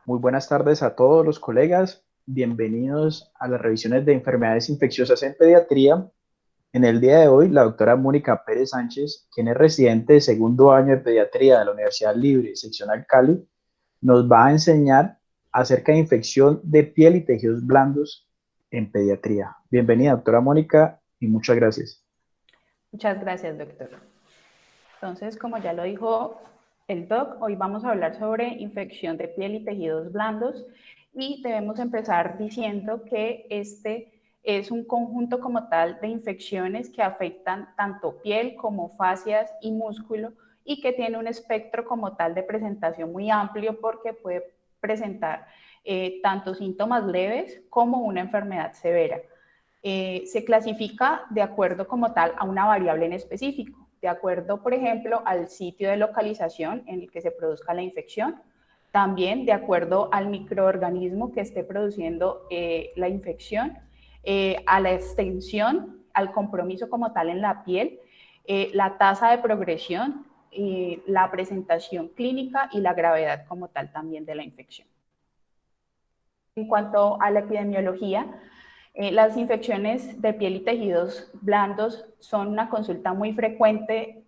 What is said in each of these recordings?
Muy buenas tardes a todos los colegas. Bienvenidos a las revisiones de enfermedades infecciosas en pediatría. En el día de hoy, la doctora Mónica Pérez Sánchez, quien es residente de segundo año de pediatría de la Universidad Libre, seccional Cali, nos va a enseñar acerca de infección de piel y tejidos blandos en pediatría. Bienvenida, doctora Mónica, y muchas gracias. Muchas gracias, doctor. Entonces, como ya lo dijo el doc, hoy vamos a hablar sobre infección de piel y tejidos blandos y debemos empezar diciendo que este es un conjunto como tal de infecciones que afectan tanto piel como fascias y músculo y que tiene un espectro como tal de presentación muy amplio porque puede presentar tanto síntomas leves como una enfermedad severa. Se clasifica de acuerdo como tal a una variable en específico, de acuerdo, por ejemplo, al sitio de localización en el que se produzca la infección, también de acuerdo al microorganismo que esté produciendo la infección, a la extensión, al compromiso como tal en la piel, la tasa de progresión, la presentación clínica y la gravedad como tal también de la infección. En cuanto a la epidemiología, las infecciones de piel y tejidos blandos son una consulta muy frecuente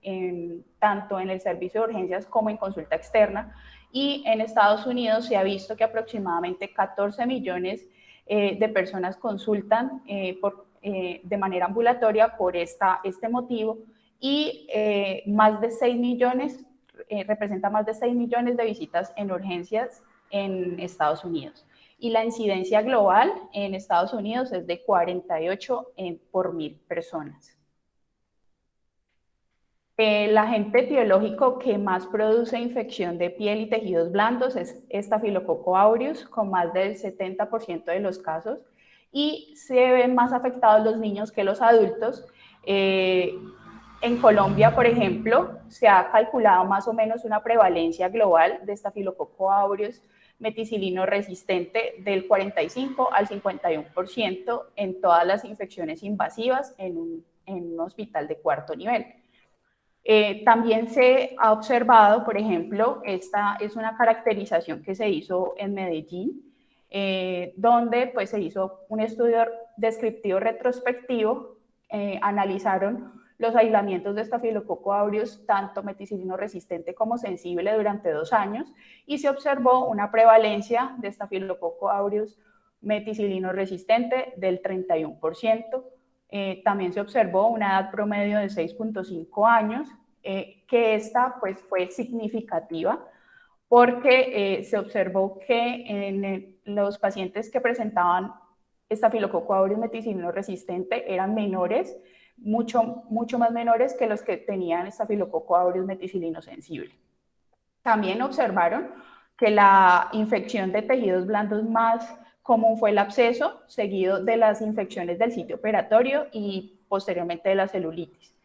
tanto en el servicio de urgencias como en consulta externa, y en Estados Unidos se ha visto que aproximadamente 14 millones de personas consultan de manera ambulatoria por este motivo, y más de 6 millones, representa más de 6 millones de visitas en urgencias en Estados Unidos. Y la incidencia global en Estados Unidos es de 48 por 1000 personas. El agente etiológico que más produce infección de piel y tejidos blandos es Staphylococcus aureus, con más del 70% de los casos, y se ven más afectados los niños que los adultos. En Colombia, por ejemplo, se ha calculado más o menos una prevalencia global de Staphylococcus aureus meticilino resistente del 45 al 51% en todas las infecciones invasivas en un hospital de cuarto nivel. También se ha observado, por ejemplo, esta es una caracterización que se hizo en Medellín, donde pues, se hizo un estudio descriptivo retrospectivo, analizaron los aislamientos de Staphylococcus aureus, tanto meticilino resistente como sensible, durante 2 años, y se observó una prevalencia de Staphylococcus aureus meticilino resistente del 31%. También se observó una edad promedio de 6.5 años, que esta pues, fue significativa porque se observó que en los pacientes que presentaban Staphylococcus aureus meticilino resistente eran menores, mucho más menores que los que tenían Staphylococcus aureus meticilino sensible. También observaron que la infección de tejidos blandos más común fue el absceso, seguido de las infecciones del sitio operatorio y posteriormente de la celulitis.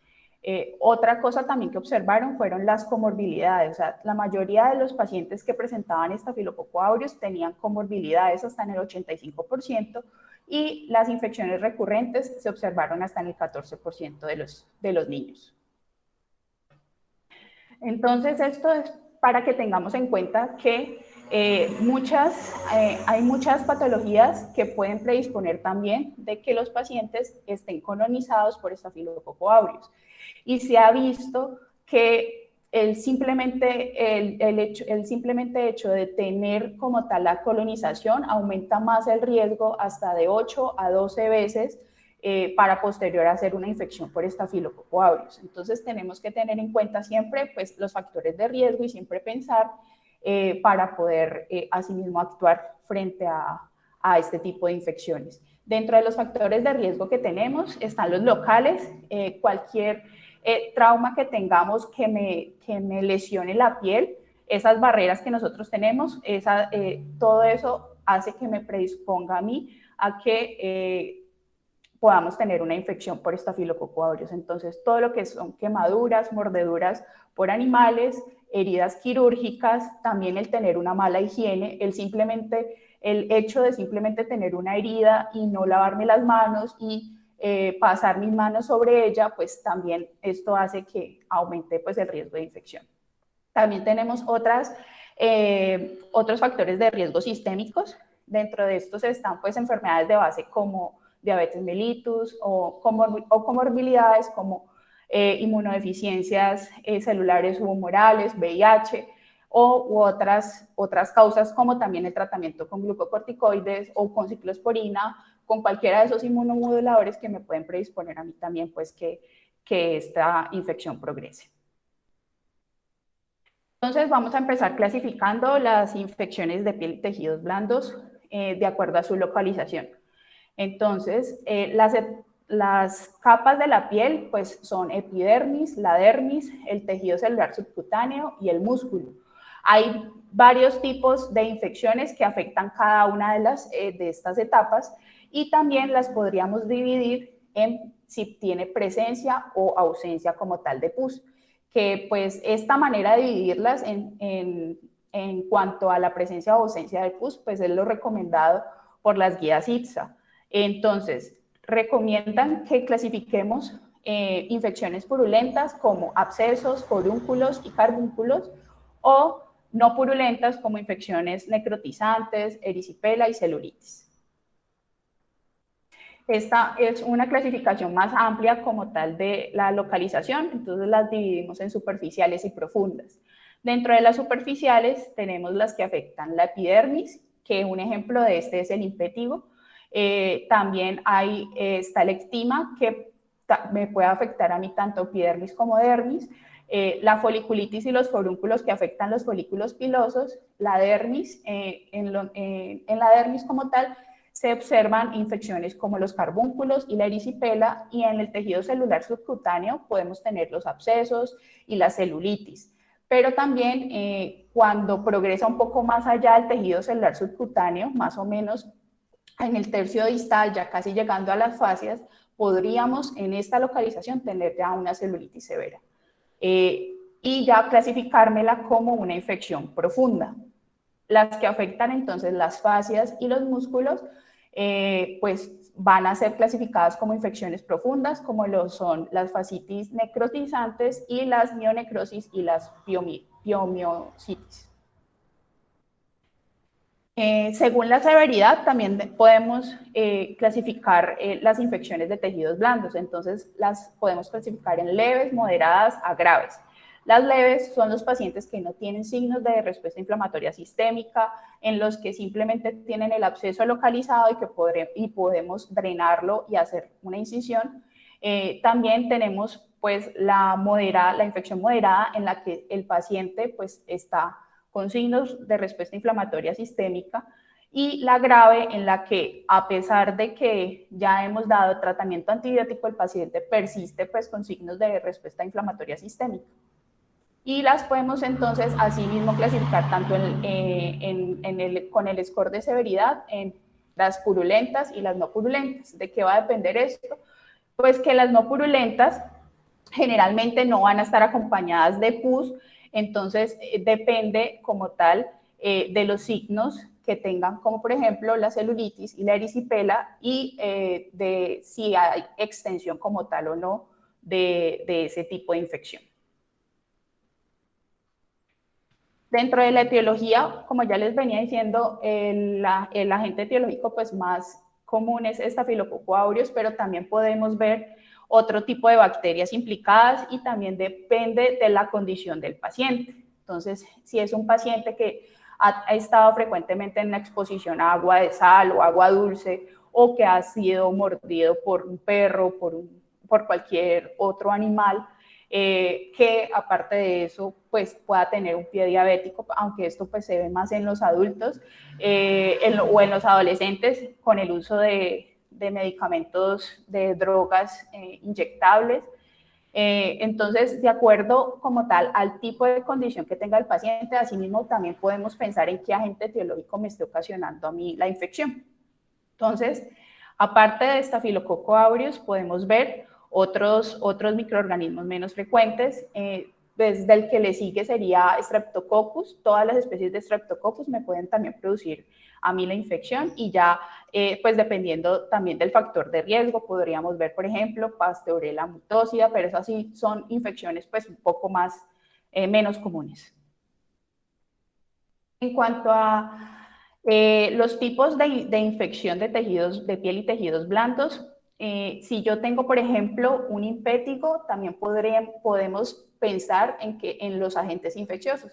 Otra cosa también que observaron fueron las comorbilidades. O sea, la mayoría de los pacientes que presentaban Staphylococcus aureus tenían comorbilidades hasta en el 85%, y las infecciones recurrentes se observaron hasta en el 14% de los niños. Entonces, esto es para que tengamos en cuenta que hay muchas patologías que pueden predisponer también de que los pacientes estén colonizados por Staphylococcus aureus. Y se ha visto que el simplemente hecho de tener como tal la colonización aumenta más el riesgo hasta de 8 a 12 veces para posterior hacer una infección por Staphylococcus aureus. Entonces tenemos que tener en cuenta siempre pues, los factores de riesgo y siempre pensar para poder asimismo actuar frente a este tipo de infecciones. Dentro de los factores de riesgo que tenemos están los locales, cualquier trauma que tengamos que me lesione la piel, esas barreras que nosotros tenemos, todo eso hace que me predisponga a mí a que podamos tener una infección por Staphylococcus aureus. Entonces, todo lo que son quemaduras, mordeduras por animales, heridas quirúrgicas, también el tener una mala higiene, el hecho de simplemente tener una herida y no lavarme las manos y pasar mis manos sobre ella, pues también esto hace que aumente pues, el riesgo de infección. También tenemos otras Otros factores de riesgo sistémicos, dentro de estos están pues enfermedades de base como diabetes mellitus o comorbilidades como inmunodeficiencias celulares u humorales, VIH, u otras causas como también el tratamiento con glucocorticoides o con ciclosporina, con cualquiera de esos inmunomoduladores que me pueden predisponer a mí también pues que esta infección progrese. Entonces vamos a empezar clasificando las infecciones de piel y tejidos blandos de acuerdo a su localización. Entonces, las capas de la piel pues son epidermis, la dermis, el tejido celular subcutáneo y el músculo. Hay varios tipos de infecciones que afectan cada una de estas etapas y también las podríamos dividir en si tiene presencia o ausencia como tal de pus, que pues esta manera de dividirlas en cuanto a la presencia o ausencia de pus, pues es lo recomendado por las guías IPSA. Entonces, recomiendan que clasifiquemos infecciones purulentas como abscesos, forúnculos y carbúnculos, o no purulentas como infecciones necrotizantes, erisipela y celulitis. Esta es una clasificación más amplia como tal de la localización, entonces las dividimos en superficiales y profundas. Dentro de las superficiales tenemos las que afectan la epidermis, que un ejemplo de este es el impetigo. También está el ectima, que me puede afectar a mí tanto epidermis como dermis. La foliculitis y los forúnculos que afectan los folículos pilosos, la dermis, en la dermis como tal, se observan infecciones como los carbúnculos y la erisipela, y en el tejido celular subcutáneo podemos tener los abscesos y la celulitis. Pero también cuando progresa un poco más allá del tejido celular subcutáneo, más o menos en el tercio distal, ya casi llegando a las fascias, podríamos en esta localización tener ya una celulitis severa. Y ya clasificármela como una infección profunda. Las que afectan entonces las fascias y los músculos, pues van a ser clasificadas como infecciones profundas, como lo son las fascitis necrotizantes y las mionecrosis y las piomiositis. Según la severidad, también podemos clasificar las infecciones de tejidos blandos. Entonces, las podemos clasificar en leves, moderadas a graves. Las leves son los pacientes que no tienen signos de respuesta inflamatoria sistémica, en los que simplemente tienen el absceso localizado y podemos drenarlo y hacer una incisión. También tenemos pues la infección moderada, en la que el paciente pues está con signos de respuesta inflamatoria sistémica, y la grave, en la que a pesar de que ya hemos dado tratamiento antibiótico, el paciente persiste pues con signos de respuesta inflamatoria sistémica. Y las podemos entonces asimismo clasificar tanto con el score de severidad en las purulentas y las no purulentas. ¿De qué va a depender esto? Pues que las no purulentas generalmente no van a estar acompañadas de pus, entonces depende como tal de los signos que tengan, como por ejemplo la celulitis y la erisipela, y de si hay extensión como tal o no de ese tipo de infección. Dentro de la etiología, como ya les venía diciendo, el agente etiológico pues más común es Staphylococcus aureus, pero también podemos ver otro tipo de bacterias implicadas, y también depende de la condición del paciente. Entonces, si es un paciente que ha estado frecuentemente en una exposición a agua de sal o agua dulce, o que ha sido mordido por un perro, por cualquier otro animal, que aparte de eso pues pueda tener un pie diabético, aunque esto pues se ve más en los adultos o en los adolescentes con el uso de medicamentos, de drogas inyectables. Entonces, de acuerdo como tal al tipo de condición que tenga el paciente, asimismo también podemos pensar en qué agente etiológico me esté ocasionando a mí la infección. Entonces, aparte de Staphylococcus aureus, podemos ver otros microorganismos menos frecuentes. Desde el que le sigue sería Streptococcus. Todas las especies de Streptococcus me pueden también producir a mí la infección, y ya pues dependiendo también del factor de riesgo podríamos ver, por ejemplo, Pasteurella mutósida, pero esas sí son infecciones pues un poco más menos comunes. En cuanto a los tipos de infección de tejidos de piel y tejidos blandos, si yo tengo, por ejemplo, un impétigo, también podemos pensar en los agentes infecciosos,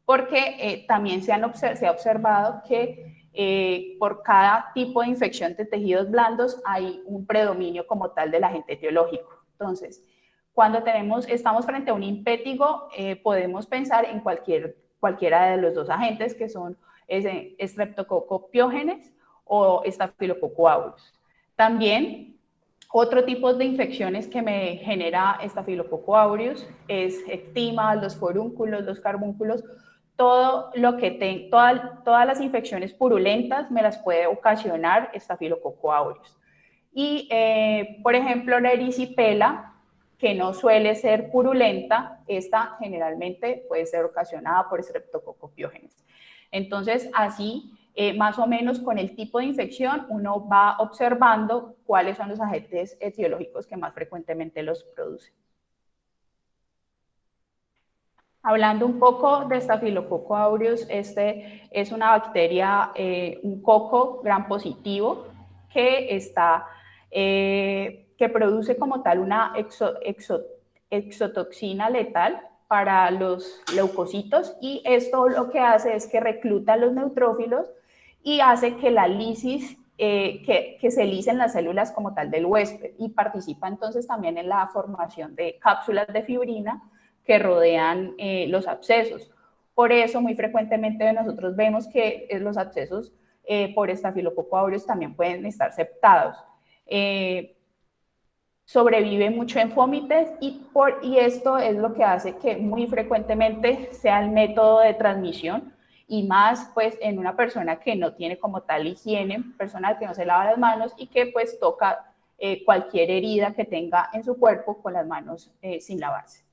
porque también se ha observado que por cada tipo de infección de tejidos blandos hay un predominio como tal del agente etiológico. Entonces, cuando estamos frente a un impétigo, podemos pensar en cualquiera de los dos agentes, que son Streptococcus pyogenes o Staphylococcus aureus. También, otro tipo de infecciones que me genera Staphylococcus aureus es ectima, los forúnculos, los carbúnculos, todas las infecciones purulentas me las puede ocasionar Staphylococcus aureus. Y, por ejemplo, la erisipela, que no suele ser purulenta, esta generalmente puede ser ocasionada por Streptococcus pyogenes. Entonces, así, más o menos con el tipo de infección, uno va observando cuáles son los agentes etiológicos que más frecuentemente los producen. Hablando un poco de Staphylococcus aureus, este es una bacteria, un coco gram positivo que produce como tal una exotoxina letal para los leucocitos, y esto lo que hace es que recluta a los neutrófilos y hace que la lisis, que se lisen las células como tal del huésped, y participa entonces también en la formación de cápsulas de fibrina que rodean los abscesos. Por eso, muy frecuentemente nosotros vemos que los abscesos por Staphylococcus aureus también pueden estar septados. Sobrevive mucho en fómites y esto es lo que hace que muy frecuentemente sea el método de transmisión, y más pues en una persona que no tiene como tal higiene personal, que no se lava las manos y que pues toca cualquier herida que tenga en su cuerpo con las manos sin lavarse.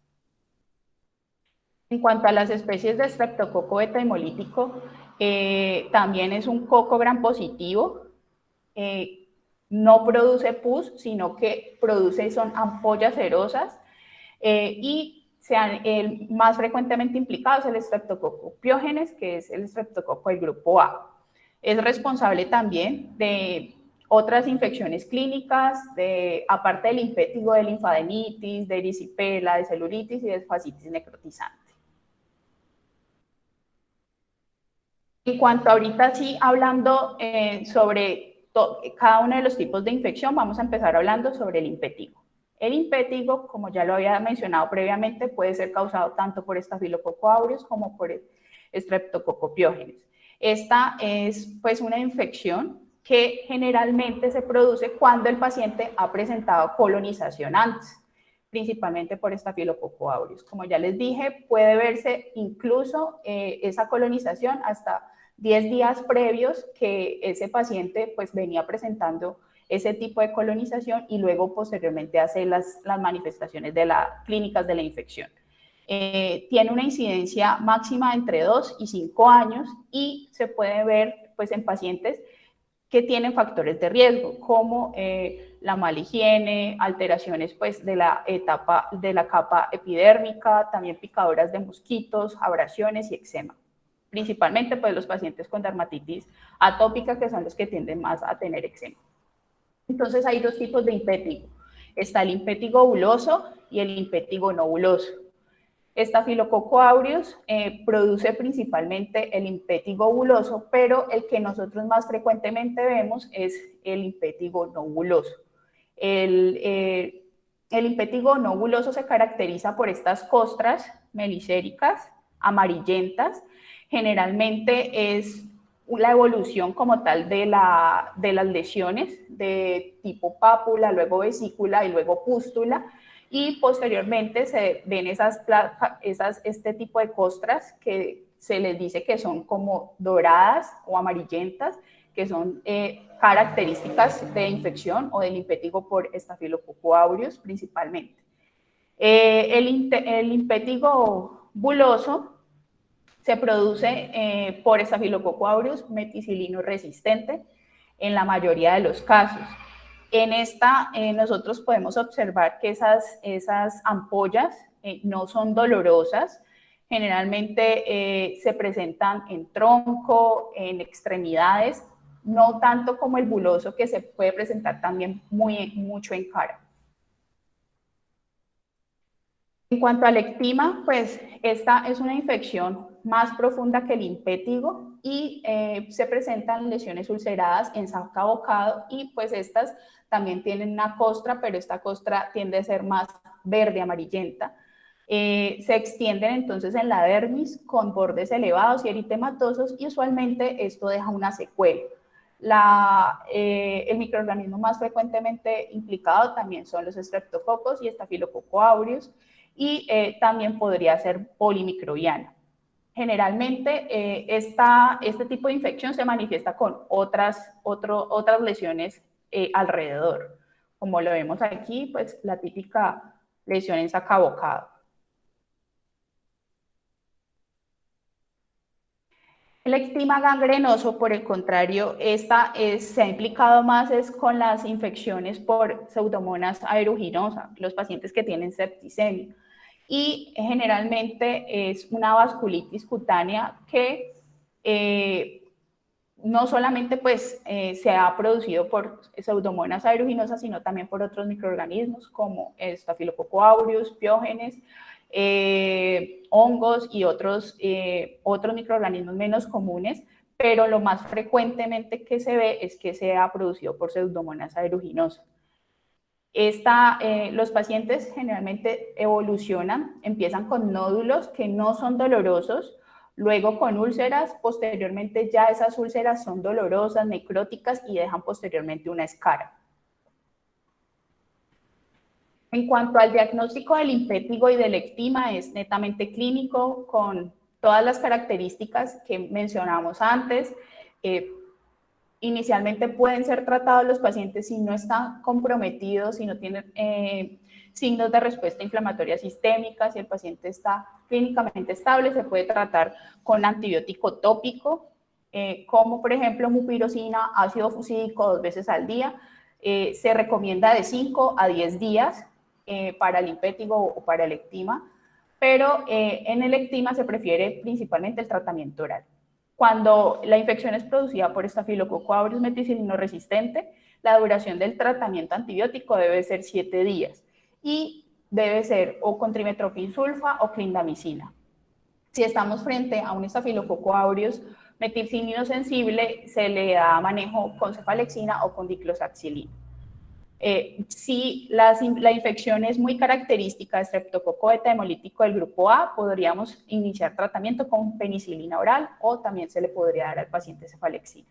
En cuanto a las especies de Streptococcus beta hemolítico, también es un coco gram positivo. No produce pus, sino que son ampollas cerosas, y más frecuentemente implicados el Streptococcus pyogenes, que es el Streptococcus del grupo A. Es responsable también de otras infecciones clínicas, aparte del impétigo, de linfadenitis, de erisipela, de celulitis y de fascitis necrotizante. En cuanto ahorita sí, hablando sobre cada uno de los tipos de infección, vamos a empezar hablando sobre el impétigo. El impétigo, como ya lo había mencionado previamente, puede ser causado tanto por Staphylococcus aureus como por Streptococcus pyogenes. Esta es pues una infección que generalmente se produce cuando el paciente ha presentado colonización antes, principalmente por Staphylococcus aureus. Como ya les dije, puede verse incluso esa colonización hasta 10 días previos que ese paciente pues venía presentando ese tipo de colonización, y luego posteriormente hace las manifestaciones clínicas de la infección. Tiene una incidencia máxima entre 2 y 5 años y se puede ver pues en pacientes que tienen factores de riesgo, como la mala higiene, alteraciones pues de la capa epidérmica, también picaduras de mosquitos, abrasiones y eczema. Principalmente pues los pacientes con dermatitis atópica, que son los que tienden más a tener eczema. Entonces hay dos tipos de impétigo. Está el impétigo buloso y el impétigo no buloso. Staphylococcus aureus produce principalmente el impétigo buloso, pero el que nosotros más frecuentemente vemos es el impétigo no buloso. El impétigo no buloso se caracteriza por estas costras melicéricas amarillentas. Generalmente es la evolución como tal de las lesiones de tipo pápula, luego vesícula y luego pústula, y posteriormente se ven este tipo de costras que se les dice que son como doradas o amarillentas, que son características de infección o del impétigo por Staphylococcus aureus principalmente. El impétigo buloso se produce por Staphylococcus aureus meticilino resistente en la mayoría de los casos. En esta nosotros podemos observar que esas ampollas no son dolorosas, Generalmente se presentan en tronco, en extremidades, no tanto como el buloso que se puede presentar también mucho en cara. En cuanto al eczema, pues esta es una infección más profunda que el impétigo y se presentan lesiones ulceradas en saca bocado y pues estas también tienen una costra, pero esta costra tiende a ser más verde amarillenta. Se extienden entonces en la dermis con bordes elevados y eritematosos y usualmente esto deja una secuela. El microorganismo más frecuentemente implicado también son los streptococos y Staphylococcus aureus y también podría ser polimicrobiana. Generalmente este tipo de infección se manifiesta con otras lesiones alrededor. Como lo vemos aquí, pues la típica lesión en saca bocado. El eczema gangrenoso, por el contrario, se ha implicado más con las infecciones por Pseudomonas aeruginosa, los pacientes que tienen septicemia. Y generalmente es una vasculitis cutánea que no solamente pues, se ha producido por Pseudomonas aeruginosa, sino también por otros microorganismos como Staphylococcus aureus, piógenes, hongos y otros microorganismos menos comunes, pero lo más frecuentemente que se ve es que se ha producido por Pseudomonas aeruginosa. Los pacientes generalmente evolucionan, empiezan con nódulos que no son dolorosos, luego con úlceras, posteriormente ya esas úlceras son dolorosas, necróticas y dejan posteriormente una escara. En cuanto al diagnóstico del impétigo y del eczema, es netamente clínico, con todas las características que mencionamos antes. Inicialmente pueden ser tratados los pacientes si no están comprometidos, si no tienen signos de respuesta inflamatoria sistémica, si el paciente está clínicamente estable, se puede tratar con antibiótico tópico, como por ejemplo mupirocina, ácido fusídico 2 veces al día. Se recomienda de 5 a 10 días para el impétigo o para el eczema, pero en el eczema se prefiere principalmente el tratamiento oral. Cuando la infección es producida por Staphylococcus aureus meticilino resistente, la duración del tratamiento antibiótico debe ser 7 días y debe ser o con trimethoprim sulfa o clindamicina. Si estamos frente a un Staphylococcus aureus meticilino sensible, se le da manejo con cefalexina o con diclosaxilina. Si la infección es muy característica de Streptococo beta hemolítico del grupo A, podríamos iniciar tratamiento con penicilina oral o también se le podría dar al paciente cefalexina.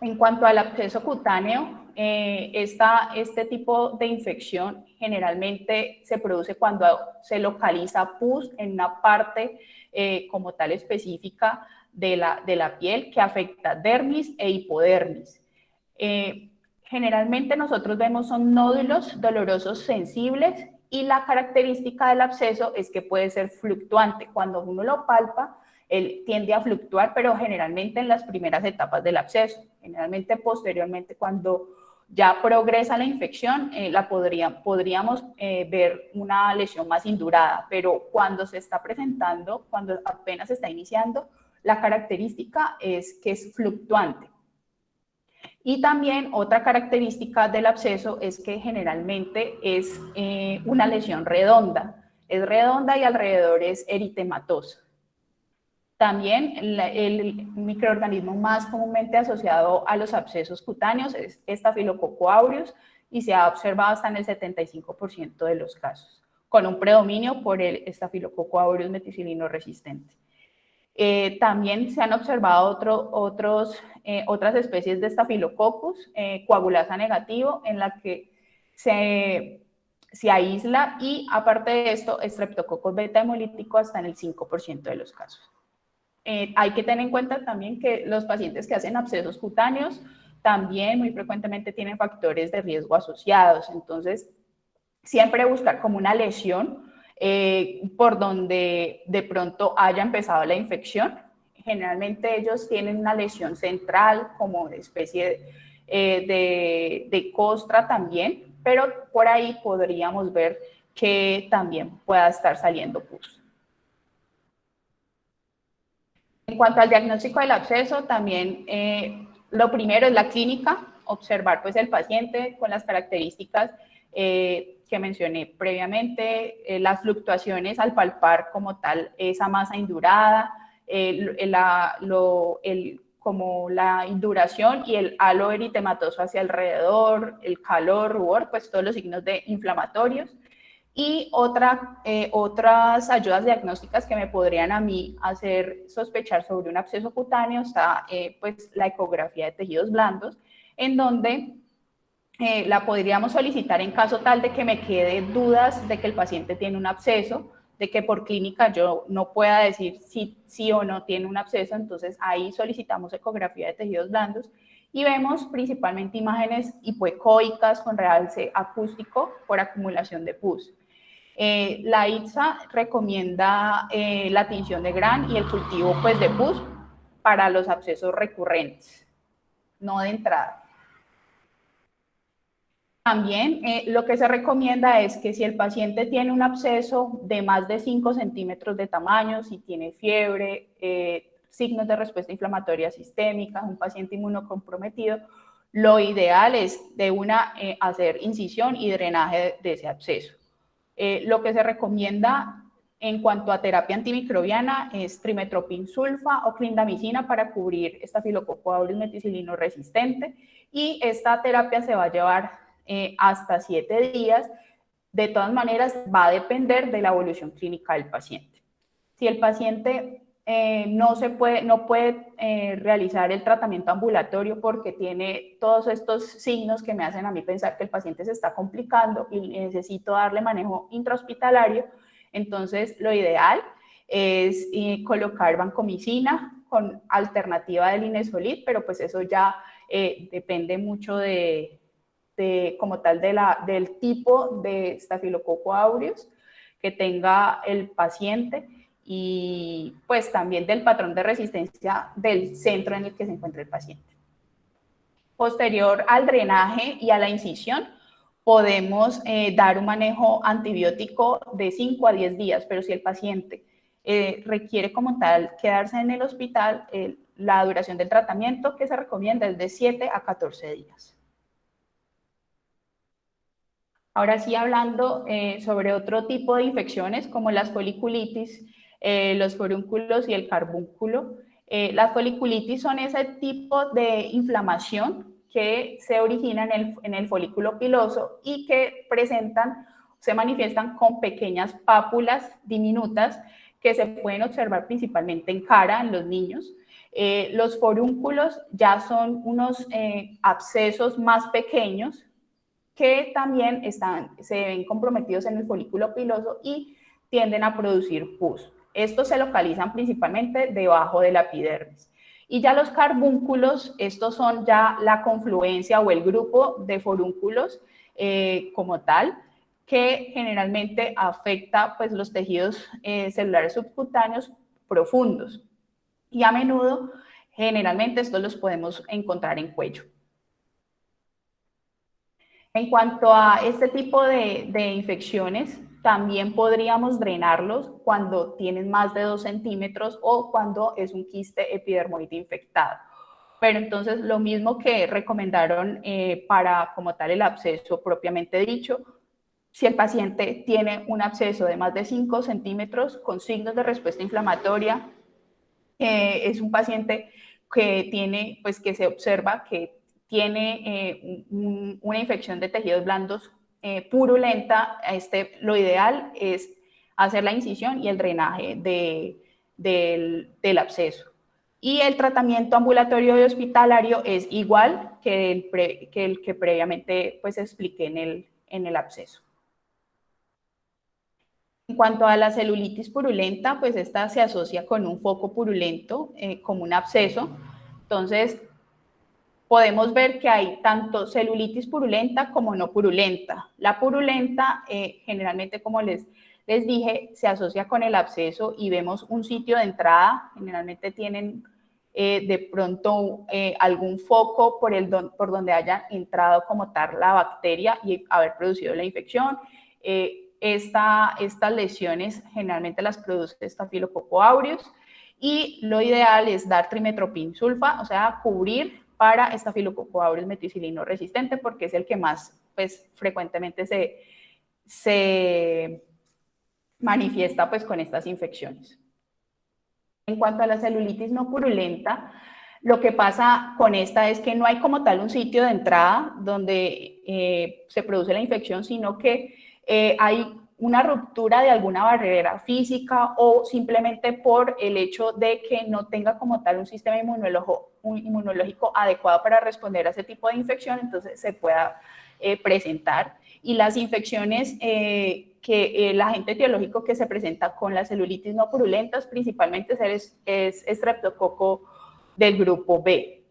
En cuanto al absceso cutáneo, este tipo de infección generalmente se produce cuando se localiza pus en una parte como tal específica de la piel que afecta dermis e hipodermis. Generalmente nosotros vemos son nódulos dolorosos sensibles y la característica del absceso es que puede ser fluctuante. Cuando uno lo palpa, él tiende a fluctuar, pero generalmente en las primeras etapas del absceso. Generalmente posteriormente, cuando ya progresa la infección, podríamos ver una lesión más indurada, pero cuando se está presentando, cuando apenas se está iniciando, la característica es que es fluctuante. Y también otra característica del absceso es que generalmente es una lesión redonda. Es redonda y alrededor es eritematosa. También el microorganismo más comúnmente asociado a los abscesos cutáneos es Staphylococcus aureus y se ha observado hasta en el 75% de los casos, con un predominio por el Staphylococcus aureus meticilino resistente. También se han observado otras especies de Staphylococcus, coagulasa negativo, en la que se aísla y aparte de esto, Streptococcus beta hemolítico hasta en el 5% de los casos. Hay que tener en cuenta también que los pacientes que hacen abscesos cutáneos también muy frecuentemente tienen factores de riesgo asociados, entonces siempre buscar como una lesión por donde de pronto haya empezado la infección. Generalmente ellos tienen una lesión central como especie de costra también, pero por ahí podríamos ver que también pueda estar saliendo pus. En cuanto al diagnóstico del absceso, también lo primero es la clínica, observar pues el paciente con las características que mencioné previamente, las fluctuaciones al palpar como tal esa masa indurada, como la induración y el halo eritematoso hacia alrededor, el calor, rubor, pues todos los signos de inflamatorios. Y otras ayudas diagnósticas que me podrían a mí hacer sospechar sobre un absceso cutáneo está pues la ecografía de tejidos blandos, en donde la podríamos solicitar en caso tal de que me quede dudas de que el paciente tiene un absceso, de que por clínica yo no pueda decir si sí o no tiene un absceso, entonces ahí solicitamos ecografía de tejidos blandos y vemos principalmente imágenes hipoecoicas con realce acústico por acumulación de pus. La ITSA recomienda la tinción de Gran y el cultivo pues, de pus para los abscesos recurrentes, no de entrada. También lo que se recomienda es que si el paciente tiene un absceso de más de 5 centímetros de tamaño, si tiene fiebre, signos de respuesta inflamatoria sistémica, un paciente inmunocomprometido, lo ideal es de hacer incisión y drenaje de ese absceso. Lo que se recomienda en cuanto a terapia antimicrobiana es trimetoprim sulfa o clindamicina para cubrir Staphylococcus aureus meticilino resistente, y esta terapia se va a llevar hasta 7 días. De todas maneras, va a depender de la evolución clínica del paciente. Si el paciente no puede realizar el tratamiento ambulatorio porque tiene todos estos signos que me hacen a mí pensar que el paciente se está complicando y necesito darle manejo intrahospitalario, entonces lo ideal es colocar vancomicina con alternativa del Linezolid, pero pues eso ya depende mucho como tal del tipo de Staphylococcus aureus que tenga el paciente y pues también del patrón de resistencia del centro en el que se encuentra el paciente. Posterior al drenaje y a la incisión, podemos dar un manejo antibiótico de 5 a 10 días, pero si el paciente requiere como tal quedarse en el hospital, la duración del tratamiento que se recomienda es de 7 a 14 días. Ahora sí, hablando sobre otro tipo de infecciones como las foliculitis, los forúnculos y el carbúnculo. Las foliculitis son ese tipo de inflamación que se origina en el folículo piloso y que se manifiestan con pequeñas pápulas diminutas que se pueden observar principalmente en cara en los niños. Los forúnculos ya son unos abscesos más pequeños que también se ven comprometidos en el folículo piloso y tienden a producir pus. Estos se localizan principalmente debajo de la epidermis. Y ya los carbúnculos, estos son ya la confluencia o el grupo de forúnculos como tal, que generalmente afecta pues, los tejidos celulares subcutáneos profundos. Y a menudo, generalmente, estos los podemos encontrar en cuello. En cuanto a este tipo de infecciones, también podríamos drenarlos cuando tienen más de 2 centímetros o cuando es un quiste epidermoide infectado. Pero entonces lo mismo que recomendaron para como tal el absceso propiamente dicho, si el paciente tiene un absceso de más de 5 centímetros con signos de respuesta inflamatoria, es un paciente que tiene, pues que se observa que tiene una infección de tejidos blandos purulenta, lo ideal es hacer la incisión y el drenaje del absceso. Y el tratamiento ambulatorio y hospitalario es igual que el que previamente pues, expliqué en el absceso. En cuanto a la celulitis purulenta, pues esta se asocia con un foco purulento, como un absceso. Entonces, podemos ver que hay tanto celulitis purulenta como no purulenta. La purulenta, generalmente, como les dije, se asocia con el absceso y vemos un sitio de entrada. Generalmente tienen de pronto algún foco por donde haya entrado como tal la bacteria y haber producido la infección. estas lesiones generalmente las produce Staphylococcus aureus, y lo ideal es dar trimetoprim sulfa, o sea, cubrir para Staphylococcus aureus meticilino resistente, porque es el que más pues, frecuentemente se manifiesta pues, con estas infecciones. En cuanto a la celulitis no purulenta, lo que pasa con esta es que no hay como tal un sitio de entrada donde se produce la infección, sino que hay una ruptura de alguna barrera física o simplemente por el hecho de que no tenga como tal un sistema inmunológico adecuado para responder a ese tipo de infección, entonces se pueda presentar. Y las infecciones el agente etiológico que se presenta con las celulitis no purulentas principalmente es estreptococo del grupo B,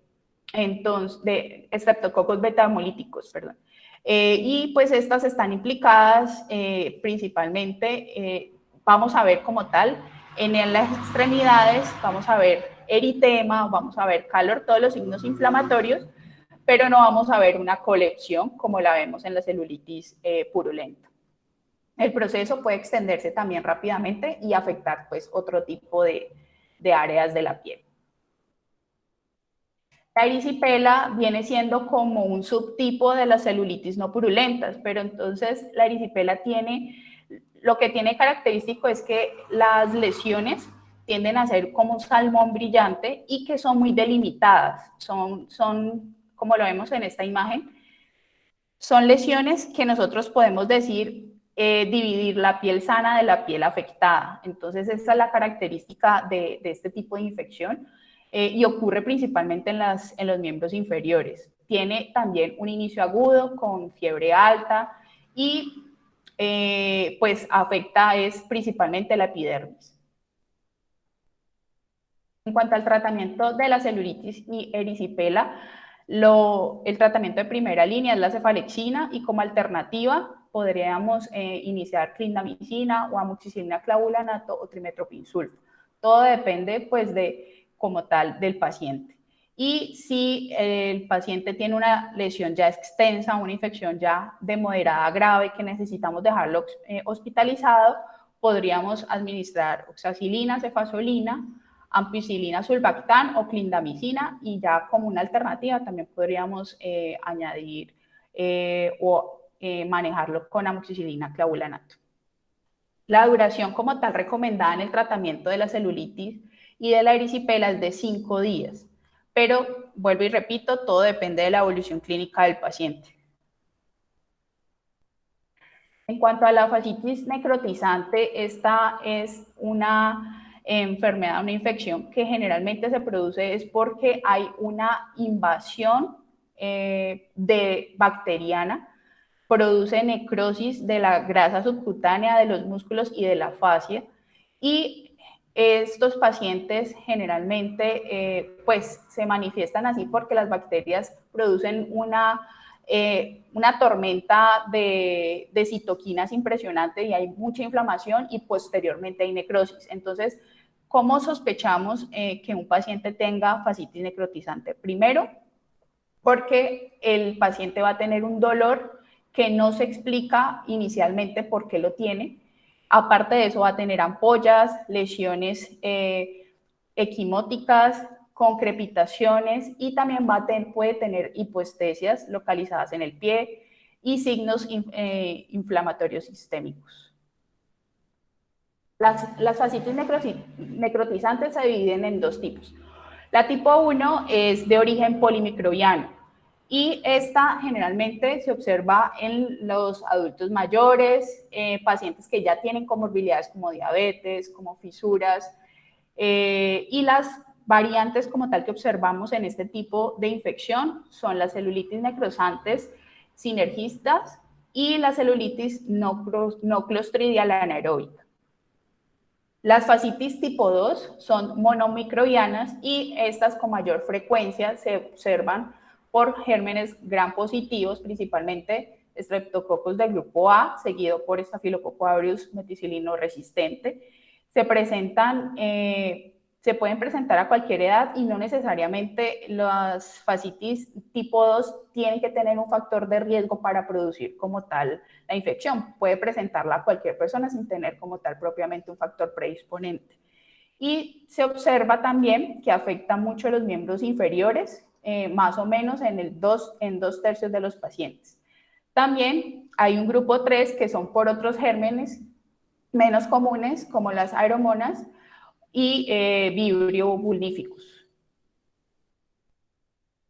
entonces, de estreptococos beta-hemolíticos, perdón. Y pues estas están implicadas principalmente, vamos a ver como tal, en las extremidades, vamos a ver eritema, vamos a ver calor, todos los signos inflamatorios, pero no vamos a ver una colección como la vemos en la celulitis purulenta. El proceso puede extenderse también rápidamente y afectar pues otro tipo de áreas de la piel. La erisipela viene siendo como un subtipo de las celulitis no purulentas, pero entonces la erisipela lo que tiene característico es que las lesiones tienden a ser como un salmón brillante y que son muy delimitadas, son como lo vemos en esta imagen, son lesiones que nosotros podemos decir dividir la piel sana de la piel afectada. Entonces, esa es la característica de este tipo de infección y ocurre principalmente en los miembros inferiores. Tiene también un inicio agudo con fiebre alta y pues afecta principalmente la epidermis. En cuanto al tratamiento de la celulitis y erisipela, el tratamiento de primera línea es la cefalexina y como alternativa podríamos iniciar clindamicina o amoxicilina clavulanato o trimetoprim sulfa. Todo depende pues como tal del paciente. Y si el paciente tiene una lesión ya extensa, una infección ya de moderada a grave que necesitamos dejarlo hospitalizado, podríamos administrar oxacilina, cefazolina, ampicilina, sulbactam o clindamicina, y ya como una alternativa también podríamos añadir o manejarlo con amoxicilina clavulanato. La duración como tal recomendada en el tratamiento de la celulitis y de la erisipela es de 5 días, pero vuelvo y repito, todo depende de la evolución clínica del paciente. En cuanto a la fascitis necrotizante, esta es una enfermedad, una infección que generalmente se produce es porque hay una invasión bacteriana, produce necrosis de la grasa subcutánea, de los músculos y de la fascia, y estos pacientes generalmente pues se manifiestan así porque las bacterias producen una tormenta de citoquinas impresionante y hay mucha inflamación y posteriormente hay necrosis. Entonces, ¿cómo sospechamos que un paciente tenga fascitis necrotizante? Primero, porque el paciente va a tener un dolor que no se explica inicialmente por qué lo tiene. Aparte de eso, va a tener ampollas, lesiones equimóticas, con crepitaciones, y también puede tener hipoestesias localizadas en el pie y signos inflamatorios sistémicos. Las fascitis necrotizantes se dividen en dos tipos. La tipo 1 es de origen polimicrobiano y esta generalmente se observa en los adultos mayores, pacientes que ya tienen comorbilidades como diabetes, como fisuras, y las variantes como tal que observamos en este tipo de infección son las celulitis necrosantes sinergistas y la celulitis no clostridial anaeróbica. Las fascitis tipo 2 son monomicrobianas y estas con mayor frecuencia se observan por gérmenes gram positivos, principalmente Streptococcus del grupo A, seguido por Staphylococcus aureus meticilino resistente. Se Se pueden presentar a cualquier edad y no necesariamente las fascitis tipo 2 tienen que tener un factor de riesgo para producir como tal la infección. Puede presentarla a cualquier persona sin tener como tal propiamente un factor predisponente. Y se observa también que afecta mucho a los miembros inferiores, más o menos en 2/3 de los pacientes. También hay un grupo 3 que son por otros gérmenes menos comunes, como las aeromonas y Vibrio vulnificus.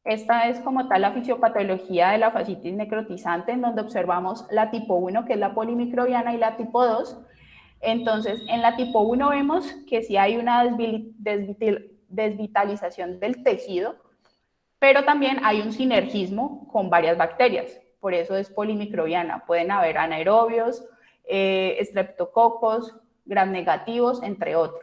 Esta es como tal la fisiopatología de la fascitis necrotizante, en donde observamos la tipo 1, que es la polimicrobiana, y la tipo 2. Entonces, en la tipo 1 vemos que sí hay una desvitalización del tejido, pero también hay un sinergismo con varias bacterias, por eso es polimicrobiana. Pueden haber anaerobios, estreptococos, gram negativos, entre otros.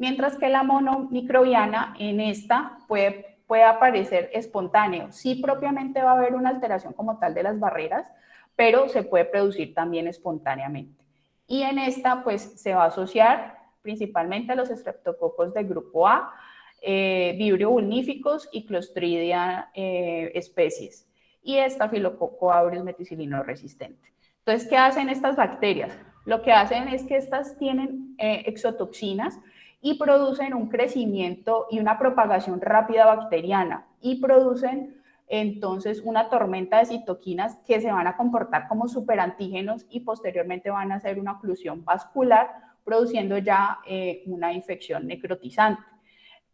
Mientras que la monomicrobiana en esta puede aparecer espontáneo. Sí, propiamente va a haber una alteración como tal de las barreras, pero se puede producir también espontáneamente. Y en esta, pues, se va a asociar principalmente a los estreptococos del grupo A, Vibrio vulnificus y Clostridia especies, y Staphylococcus aureus meticilino resistente. Entonces, ¿qué hacen estas bacterias? Lo que hacen es que estas tienen exotoxinas y producen un crecimiento y una propagación rápida bacteriana, y producen entonces una tormenta de citoquinas que se van a comportar como superantígenos y posteriormente van a hacer una oclusión vascular, produciendo ya una infección necrotizante.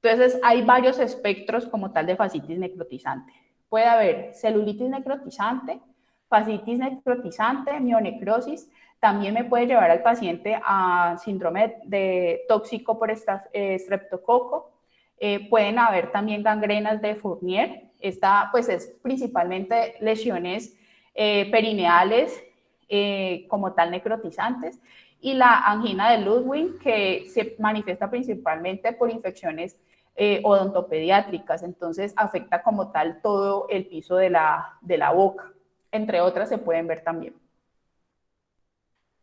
Entonces, hay varios espectros como tal de fascitis necrotizante. Puede haber celulitis necrotizante, fascitis necrotizante, mionecrosis. También me puede llevar al paciente a síndrome de tóxico por estreptococo. Pueden haber también gangrenas de Fournier. Esta pues es principalmente lesiones perineales como tal necrotizantes. Y la angina de Ludwig, que se manifiesta principalmente por infecciones odontopediátricas, entonces afecta como tal todo el piso de la boca. Entre otras se pueden ver también.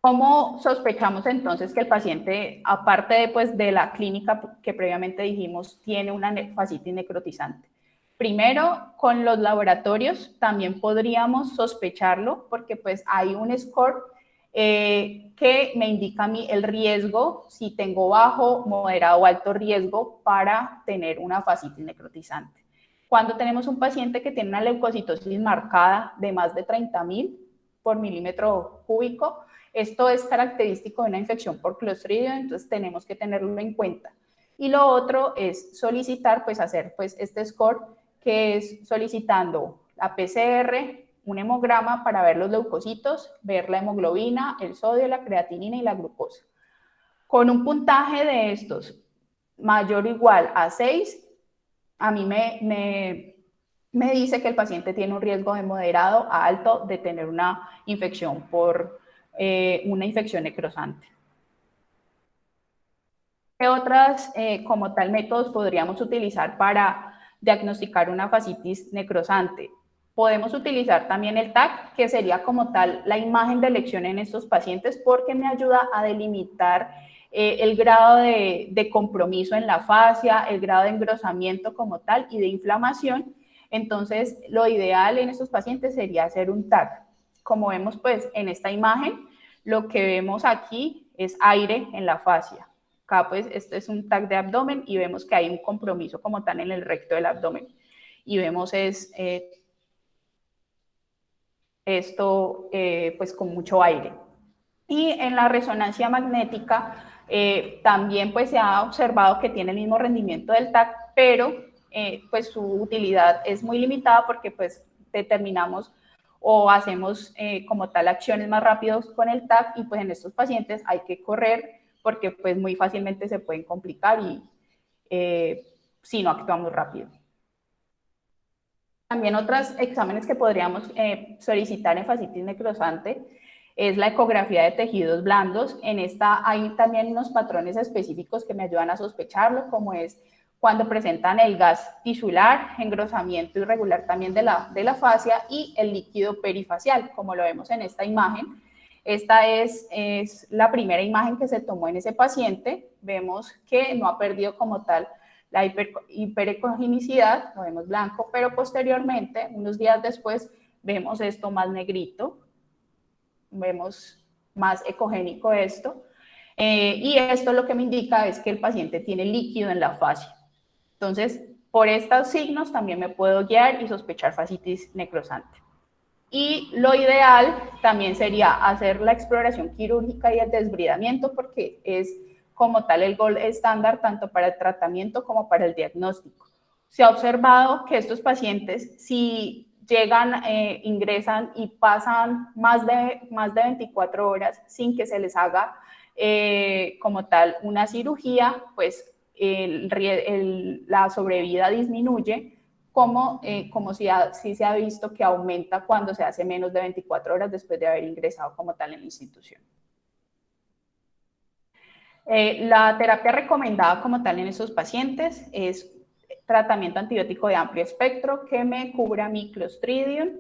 ¿Cómo sospechamos entonces que el paciente, aparte de, pues, de la clínica que previamente dijimos, tiene una fascitis necrotizante? Primero, con los laboratorios también podríamos sospecharlo porque pues hay un score que me indica a mí el riesgo, si tengo bajo, moderado o alto riesgo para tener una fascitis necrotizante. Cuando tenemos un paciente que tiene una leucocitosis marcada de más de 30.000 por milímetro cúbico, esto es característico de una infección por Clostridium, entonces tenemos que tenerlo en cuenta. Y lo otro es solicitar, pues hacer pues este score, que es solicitando la PCR, un hemograma para ver los leucocitos, ver la hemoglobina, el sodio, la creatinina y la glucosa. Con un puntaje de estos mayor o igual a 6, a mí me dice que el paciente tiene un riesgo de moderado a alto de tener una infección por una infección necrosante. ¿Qué otras como tal métodos podríamos utilizar para diagnosticar una fascitis necrosante? Podemos utilizar también el TAC, que sería como tal la imagen de elección en estos pacientes, porque me ayuda a delimitar el grado de compromiso en la fascia, el grado de engrosamiento como tal y de inflamación. Entonces, lo ideal en estos pacientes sería hacer un TAC. Como vemos pues en esta imagen, lo que vemos aquí es aire en la fascia. Acá pues este es un TAC de abdomen y vemos que hay un compromiso como tal en el recto del abdomen. Y vemos esto pues con mucho aire. Y en la resonancia magnética también pues se ha observado que tiene el mismo rendimiento del TAC, pero pues su utilidad es muy limitada porque pues determinamos o hacemos como tal acciones más rápidos con el TAC, y pues en estos pacientes hay que correr porque pues muy fácilmente se pueden complicar y si no actuamos rápido. También otros exámenes que podríamos solicitar en fascitis necrosante es la ecografía de tejidos blandos. En esta hay también unos patrones específicos que me ayudan a sospecharlo, como es cuando presentan el gas tisular, engrosamiento irregular también de la fascia y el líquido perifacial, como lo vemos en esta imagen. Esta es la primera imagen que se tomó en ese paciente. Vemos que no ha perdido como tal la hiperecogenicidad, lo vemos blanco, pero posteriormente, unos días después, vemos esto más negrito, vemos más ecogénico esto, y esto lo que me indica es que el paciente tiene líquido en la fascia. Entonces, por estos signos también me puedo guiar y sospechar fascitis necrosante. Y lo ideal también sería hacer la exploración quirúrgica y el desbridamiento, porque es como tal el gold estándar tanto para el tratamiento como para el diagnóstico. Se ha observado que estos pacientes, si llegan, ingresan y pasan más de 24 horas sin que se les haga como tal una cirugía, pues la sobrevida disminuye, como si se ha visto que aumenta cuando se hace menos de 24 horas después de haber ingresado como tal en la institución. La terapia recomendada como tal en esos pacientes es tratamiento antibiótico de amplio espectro que me cubra mi Clostridium,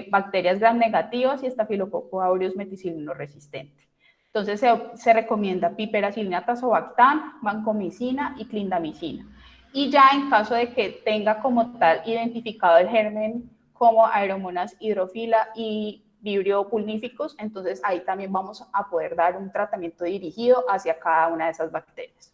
bacterias gram negativas y Staphylococcus aureus meticilino resistente. Entonces se recomienda piperacilina tazobactam, vancomicina y clindamicina. Y ya en caso de que tenga como tal identificado el germen como Aeromonas hydrophila y Vibrio pulnificus, entonces ahí también vamos a poder dar un tratamiento dirigido hacia cada una de esas bacterias.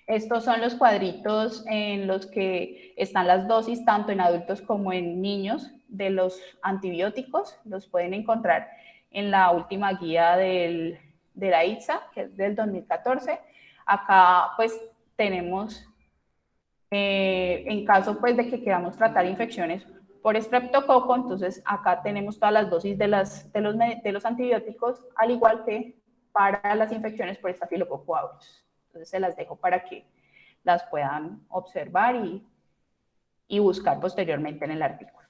Estos son los cuadritos en los que están las dosis tanto en adultos como en niños de los antibióticos. Los pueden encontrar en la última guía de la ITSA, que es del 2014. Acá pues tenemos, en caso pues de que queramos tratar infecciones por estreptococo, entonces acá tenemos todas las dosis de los antibióticos, al igual que para las infecciones por Staphylococcus aureus. Entonces se las dejo para que las puedan observar y buscar posteriormente en el artículo.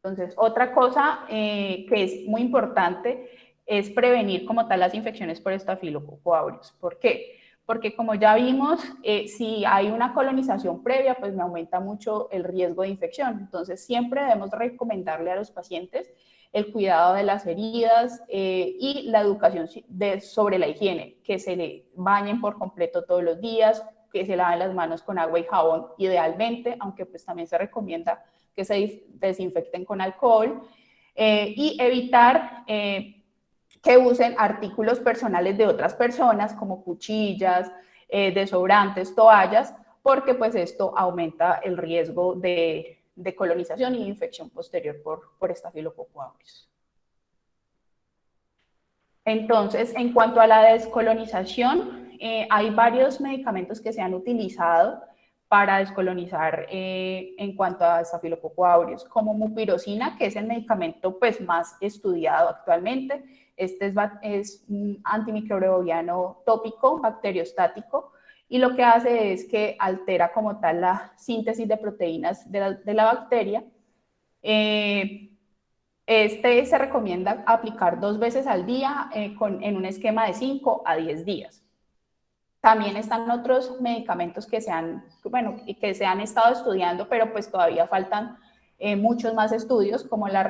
Entonces, otra cosa que es muy importante es prevenir como tal las infecciones por Staphylococcus aureus. ¿Por qué? Porque como ya vimos, si hay una colonización previa, pues me aumenta mucho el riesgo de infección. Entonces, siempre debemos recomendarle a los pacientes el cuidado de las heridas y la educación sobre la higiene, que se le bañen por completo todos los días, que se laven las manos con agua y jabón idealmente, aunque pues también se recomienda que se desinfecten con alcohol, y evitar que usen artículos personales de otras personas como cuchillas, desodorantes, toallas, porque pues esto aumenta el riesgo de colonización y infección posterior por Staphylococcus aureus. Entonces, en cuanto a la descolonización, hay varios medicamentos que se han utilizado para descolonizar en cuanto a Staphylococcus aureus, como mupirocina, que es el medicamento pues, más estudiado actualmente. Este es un antimicrobiano tópico, bacteriostático, y lo que hace es que altera como tal la síntesis de proteínas de la bacteria. Este se recomienda aplicar 2 veces al día en un esquema de 5 a 10 días. También están otros medicamentos que se han estado estudiando, pero pues todavía faltan muchos más estudios, como la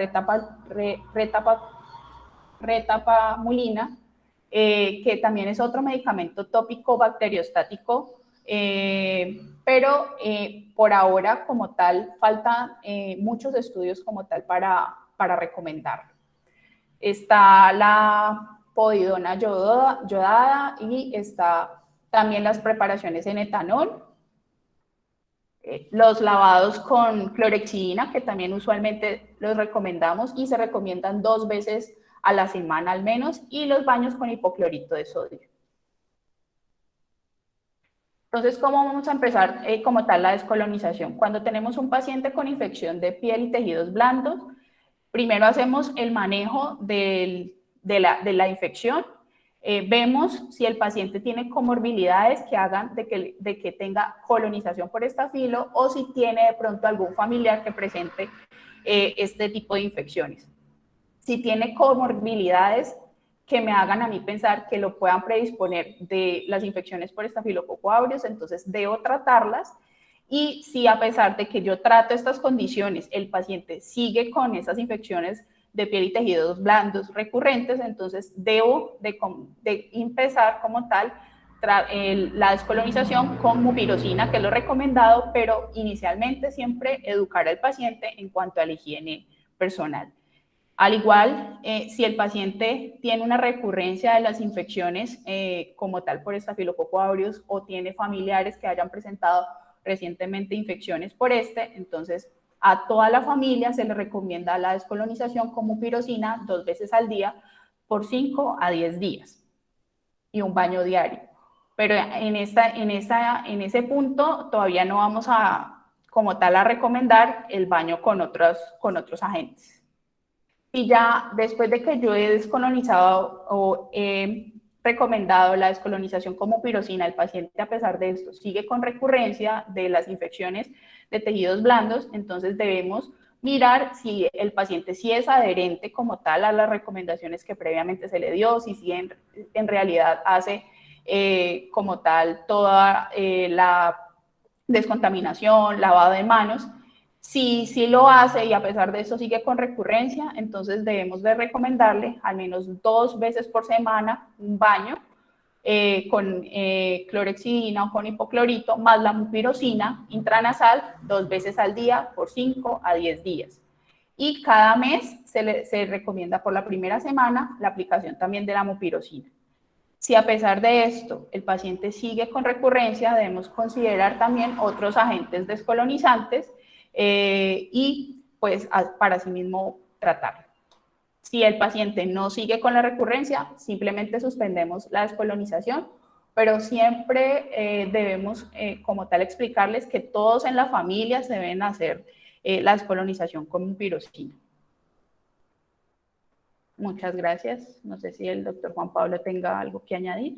retapamulina, que también es otro medicamento tópico bacteriostático, pero por ahora como tal faltan muchos estudios como tal para recomendarlo. Está la povidona yodada y está también las preparaciones en etanol, los lavados con clorexidina, que también usualmente los recomendamos y se recomiendan 2 veces a la semana al menos, y los baños con hipoclorito de sodio. Entonces, ¿cómo vamos a empezar como tal la descolonización? Cuando tenemos un paciente con infección de piel y tejidos blandos, primero hacemos el manejo de la infección. Vemos si el paciente tiene comorbilidades que hagan de que tenga colonización por estafilo o si tiene de pronto algún familiar que presente este tipo de infecciones. Si tiene comorbilidades que me hagan a mí pensar que lo puedan predisponer de las infecciones por Staphylococcus aureus, entonces debo tratarlas. Y si a pesar de que yo trato estas condiciones, el paciente sigue con esas infecciones de piel y tejidos blandos recurrentes, entonces debo de empezar como tal la descolonización con mupirocina, que es lo recomendado, pero inicialmente siempre educar al paciente en cuanto a la higiene personal. Al igual, si el paciente tiene una recurrencia de las infecciones como tal por Staphylococcus aureus o tiene familiares que hayan presentado recientemente infecciones por entonces a toda la familia se le recomienda la descolonización con mupirocina 2 veces al día por 5 a 10 días y un baño diario. Pero en ese punto todavía no vamos a, como tal, a recomendar el baño con otros agentes. Y ya después de que yo he descolonizado o he recomendado la descolonización como pirocina, el paciente a pesar de esto sigue con recurrencia de las infecciones de tejidos blandos, entonces debemos mirar si el paciente sí es adherente como tal a las recomendaciones que previamente se le dio, si en realidad hace como tal toda la descontaminación, lavado de manos. Si lo hace y a pesar de eso sigue con recurrencia, entonces debemos de recomendarle al menos 2 veces por semana un baño con clorexidina o con hipoclorito, más la mupirocina intranasal 2 veces al día por 5 a 10 días. Y cada mes se recomienda por la primera semana la aplicación también de la mupirocina. Si a pesar de esto el paciente sigue con recurrencia, debemos considerar también otros agentes descolonizantes y pues para sí mismo tratarlo. Si el paciente no sigue con la recurrencia, simplemente suspendemos la descolonización, pero siempre debemos como tal explicarles que todos en la familia se deben hacer la descolonización con mupirocina. Muchas gracias. No sé si el doctor Juan Pablo tenga algo que añadir.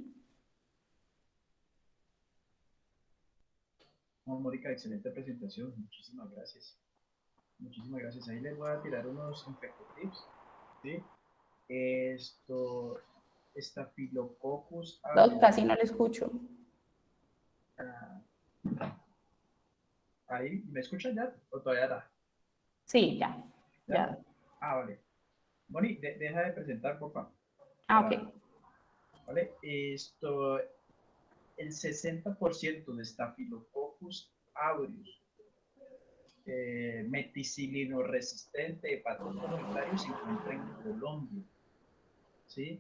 No, Mónica, excelente presentación. Muchísimas gracias. Muchísimas gracias. Ahí les voy a tirar unos infectotips, ¿sí? Esto, Staphylococcus Doc, aureus. casi no le escucho. Ah, ahí, ¿me escuchan ya? ¿O todavía no? Sí, ya, ¿Ya? ya. Ah, vale. Moni, deja de presentar, por favor. Ah, ok. ¿Vale? El 60% de Staphylococcus aureus meticilino resistente de patrón comunitario se encuentra en Colombia, ¿sí?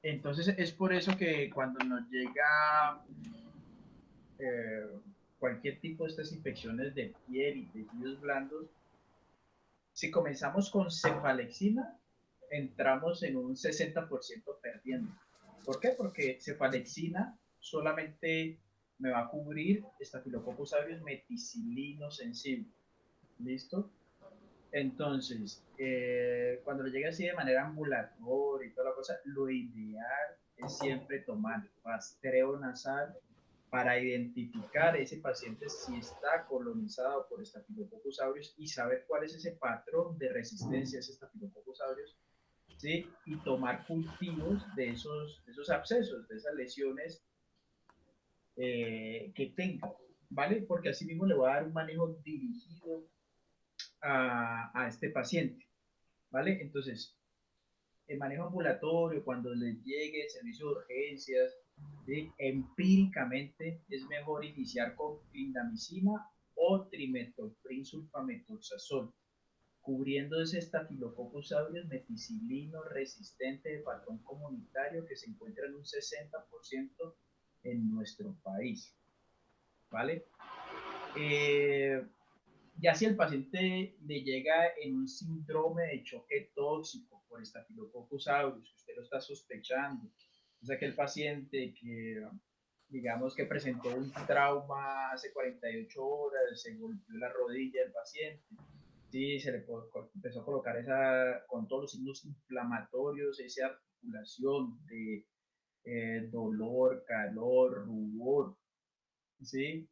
Entonces es por eso que cuando nos llega cualquier tipo de estas infecciones de piel y tejidos blandos, si comenzamos con cefalexina, entramos en un 60% perdiendo. ¿Por qué? Porque cefalexina solamente me va a cubrir Staphylococcus aureus meticilino sensible. ¿Listo? Entonces, cuando le llegue así de manera ambulatoria y toda la cosa, lo ideal es siempre tomar rastreo nasal para identificar ese paciente si está colonizado por Staphylococcus aureus y saber cuál es ese patrón de resistencia a ese Staphylococcus aureus, ¿sí? Y tomar cultivos de esos abscesos, de esas lesiones que tenga, ¿vale? Porque así mismo le va a dar un manejo dirigido a este paciente, ¿vale? Entonces, el manejo ambulatorio, cuando les llegue el servicio de urgencias, ¿sí? Empíricamente es mejor iniciar con clindamicina o trimetoprim sulfamethoxazol, cubriendo ese Staphylococcus aureus meticilino resistente de patrón comunitario que se encuentra en un 60% en nuestro país, ¿vale? Ya si el paciente le llega en un síndrome de choque tóxico por Staphylococcus aureus, que usted lo está sospechando, o sea que el paciente que, digamos que presentó un trauma hace 48 horas, se golpeó la rodilla del paciente, sí, se le empezó a colocar con todos los signos inflamatorios, esa articulación de dolor, calor, rubor, ¿sí?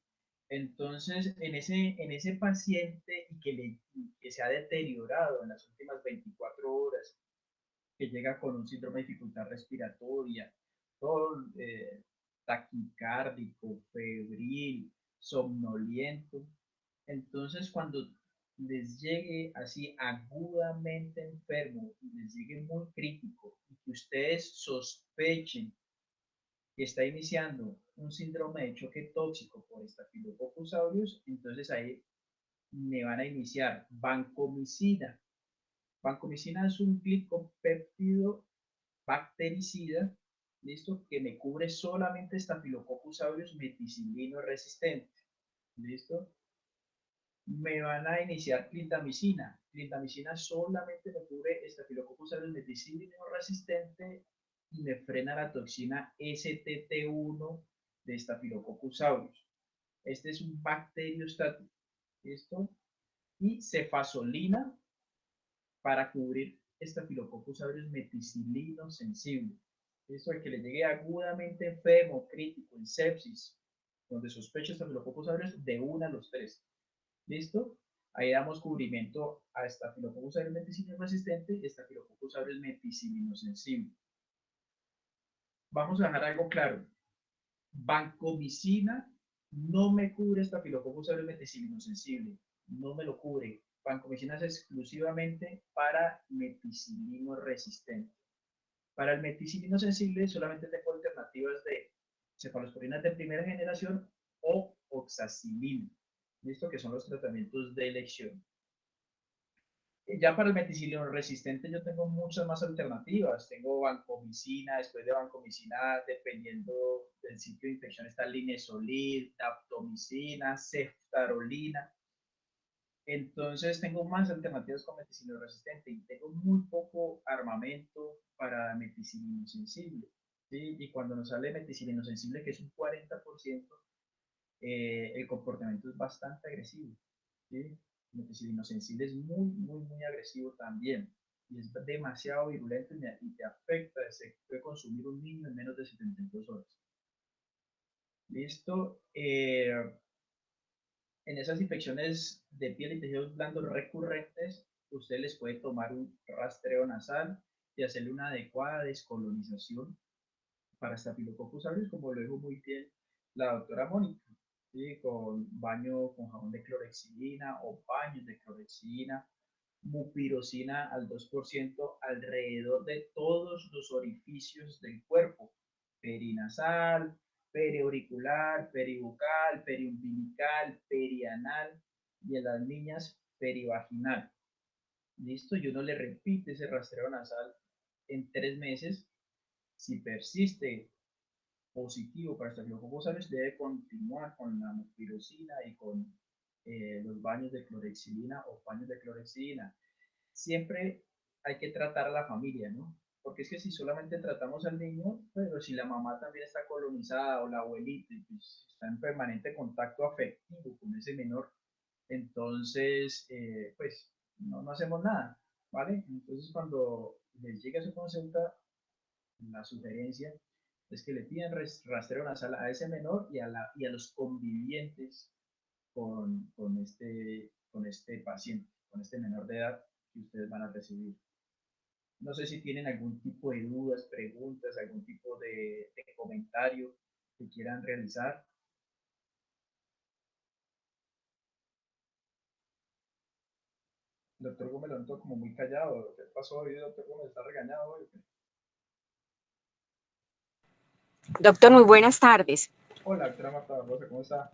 Entonces, en ese paciente que se ha deteriorado en las últimas 24 horas, que llega con un síndrome de dificultad respiratoria, todo taquicárdico, febril, somnoliento, entonces cuando les llegue así agudamente enfermo y les llegue muy crítico y que ustedes sospechen que está iniciando un síndrome de choque tóxico por Staphylococcus aureus, entonces ahí me van a iniciar vancomicina. Vancomicina es un glicopéptido bactericida, ¿listo? Que me cubre solamente Staphylococcus aureus meticilino resistente, ¿listo? Me van a iniciar clindamicina. Clindamicina solamente me cubre Staphylococcus aureus meticilino resistente y me frena la toxina STT1 de Staphylococcus aureus. Este es un bacteriostático, ¿listo? Y cefazolina para cubrir Staphylococcus aureus meticilino sensible. Esto es que le llegue agudamente enfermo, crítico, en sepsis, donde sospecho Staphylococcus aureus, de una a los 3. ¿Listo? Ahí damos cubrimiento a Staphylococcus aureus meticilino resistente y Staphylococcus aureus meticilino sensible. Vamos a dejar algo claro. Vancomicina no me cubre Staphylococcus aureus meticilino sensible. No me lo cubre. Vancomicina es exclusivamente para meticilino resistente. Para el meticilino sensible solamente tengo alternativas de cefalosporinas de primera generación o oxacilina. ¿Listo? Que son los tratamientos de elección. Ya para el meticilino resistente yo tengo muchas más alternativas. Tengo vancomicina, después de vancomicina, dependiendo del sitio de infección, está linezolid, daptomicina, ceftarolina. Entonces tengo más alternativas con meticilino resistente y tengo muy poco armamento para meticilino sensible. ¿Sí? Y cuando nos sale meticilino sensible, que es un 40%, el comportamiento es bastante agresivo. ¿Sí? El meticilino sensible es muy agresivo también. Y es demasiado virulento y te afecta. Se puede consumir un niño en menos de 72 horas. ¿Listo? En esas infecciones de piel y tejidos blandos recurrentes, usted les puede tomar un rastreo nasal y hacerle una adecuada descolonización para Staphylococcus aureus, como lo dijo muy bien la doctora Mónica, ¿sí? Con baño con jabón de clorexidina o baños de clorexidina, mupirocina al 2% alrededor de todos los orificios del cuerpo, perinasal, periauricular, peribucal, periumbilical, perianal y en las niñas perivaginal. ¿Listo? Y uno le repite ese rastreo nasal en 3 meses. Si persiste positivo para Staphylococcus aureus, debe continuar con la mupirocina y con los baños de clorexidina o paños de clorexidina. Siempre hay que tratar a la familia, ¿no? Porque es que si solamente tratamos al niño, pero si la mamá también está colonizada o la abuelita y pues está en permanente contacto afectivo con ese menor, entonces, pues no hacemos nada, ¿vale? Entonces, cuando les llegue a su consulta, la sugerencia es que le pidan rastreo nasal a ese menor y a los convivientes con este paciente, con este menor de edad que ustedes van a recibir. No sé si tienen algún tipo de dudas, preguntas, algún tipo de comentario que quieran realizar. Doctor Gómez lo noto como muy callado. ¿Qué pasó hoy, doctor Gómez? ¿Está regañado hoy? Doctor, muy buenas tardes. Hola, doctora Marta Barbosa, ¿cómo está?